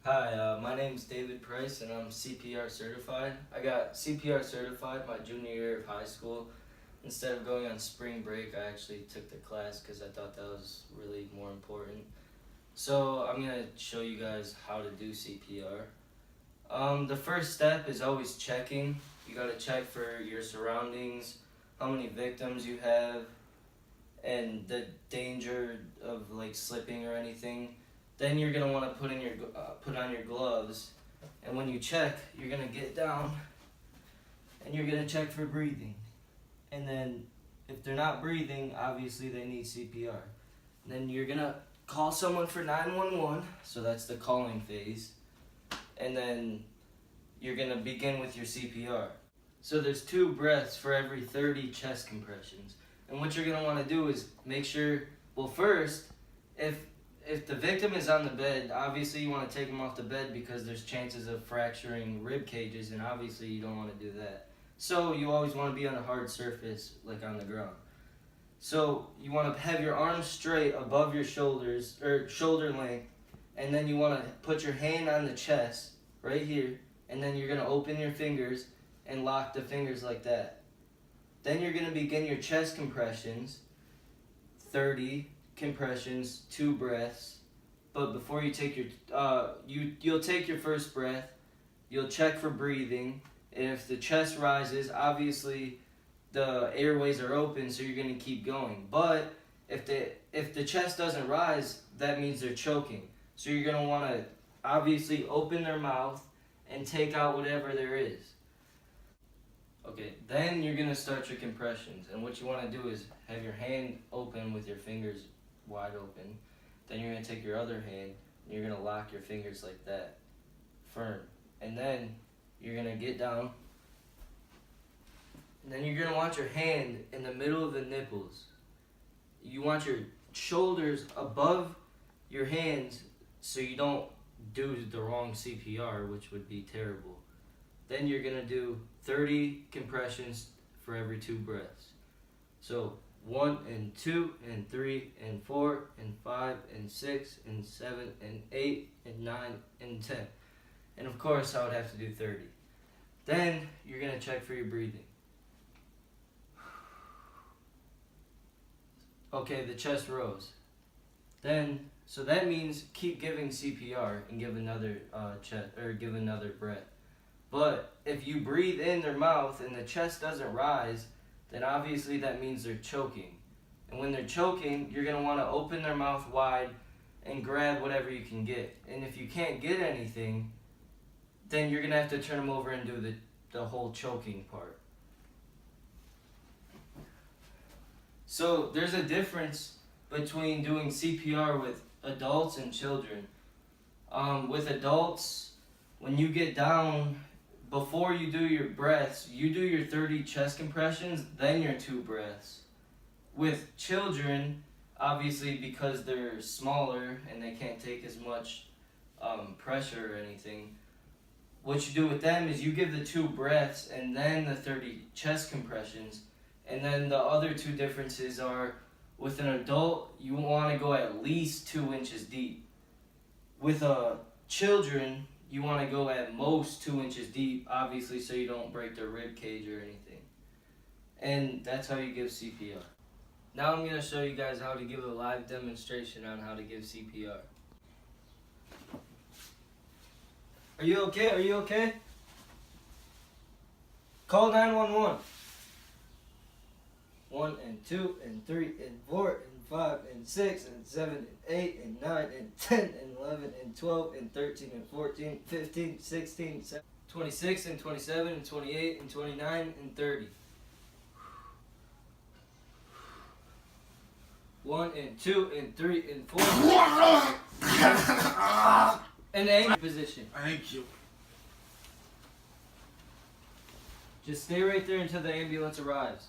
Hi, my name's David Price and I'm CPR certified. I got CPR certified my junior year of high school. Instead of going on spring break, I actually took the class because I thought that was really more important. So I'm going to show you guys how to do CPR. The first step is always checking. You got to check for your surroundings, how many victims you have, and the danger of like slipping or anything. Then you're gonna want to put on your gloves, and when you check, you're gonna get down, and you're gonna check for breathing. And then, if they're not breathing, obviously they need CPR. And then you're gonna call someone for 911. So that's the calling phase. And then you're gonna begin with your CPR. So there's 2 breaths for every 30 chest compressions. And what you're gonna want to do is make sure. Well, first, if the victim is on the bed, obviously you want to take them off the bed because there's chances of fracturing rib cages, and obviously you don't want to do that. So you always want to be on a hard surface, like on the ground. So you want to have your arms straight above your shoulders, or shoulder length, and then you want to put your hand on the chest, right here, and then you're going to open your fingers and lock the fingers like that. Then you're going to begin your chest compressions, 30 compressions, 2 breaths. But before you take your you'll take your first breath, you'll check for breathing, and if the chest rises, obviously the airways are open, so you're going to keep going. But if the chest doesn't rise, that means they're choking. So you're going to want to obviously open their mouth and take out whatever there is. Okay, then you're going to start your compressions, and what you want to do is have your hand open with your fingers wide open. Then you're going to take your other hand and you're going to lock your fingers like that, firm. And then you're going to get down, and then you're going to want your hand in the middle of the nipples. You want your shoulders above your hands so you don't do the wrong CPR, which would be terrible. Then you're going to do 30 compressions for every 2 breaths. So 1 and 2 and 3 and 4 and 5 and 6 and 7 and 8 and 9 and 10. And of course I would have to do 30. Then you're going to check for your breathing. Okay, the chest rose. So that means keep giving CPR and give another give another breath. But if you breathe in their mouth and the chest doesn't rise, then obviously that means they're choking. And when they're choking, you're going to want to open their mouth wide and grab whatever you can get. And if you can't get anything, then you're going to have to turn them over and do the whole choking part. So there's a difference between doing CPR with adults and children. With adults, when you get down, before you do your breaths, you do your 30 chest compressions, then your 2 breaths. With children, obviously because they're smaller and they can't take as much pressure or anything, what you do with them is you give the 2 breaths and then the 30 chest compressions. And then the other 2 differences are, with an adult, you want to go at least 2 inches deep. With children, you want to go at most 2 inches deep, obviously, so you don't break their rib cage or anything. And that's how you give CPR. Now I'm going to show you guys how to give a live demonstration on how to give CPR. Are you okay? Are you okay? Call 911. 1 and 2 and 3 and 4 and 5 and 6 and 7 and 8 and 9 and 10 and 11 and 12 and 13 and 14, 15, 16, 26 and 27 and 28 and 29 and 30. 1 and 2 and 3 and 4. And angry position. Thank you. Just stay right there until the ambulance arrives.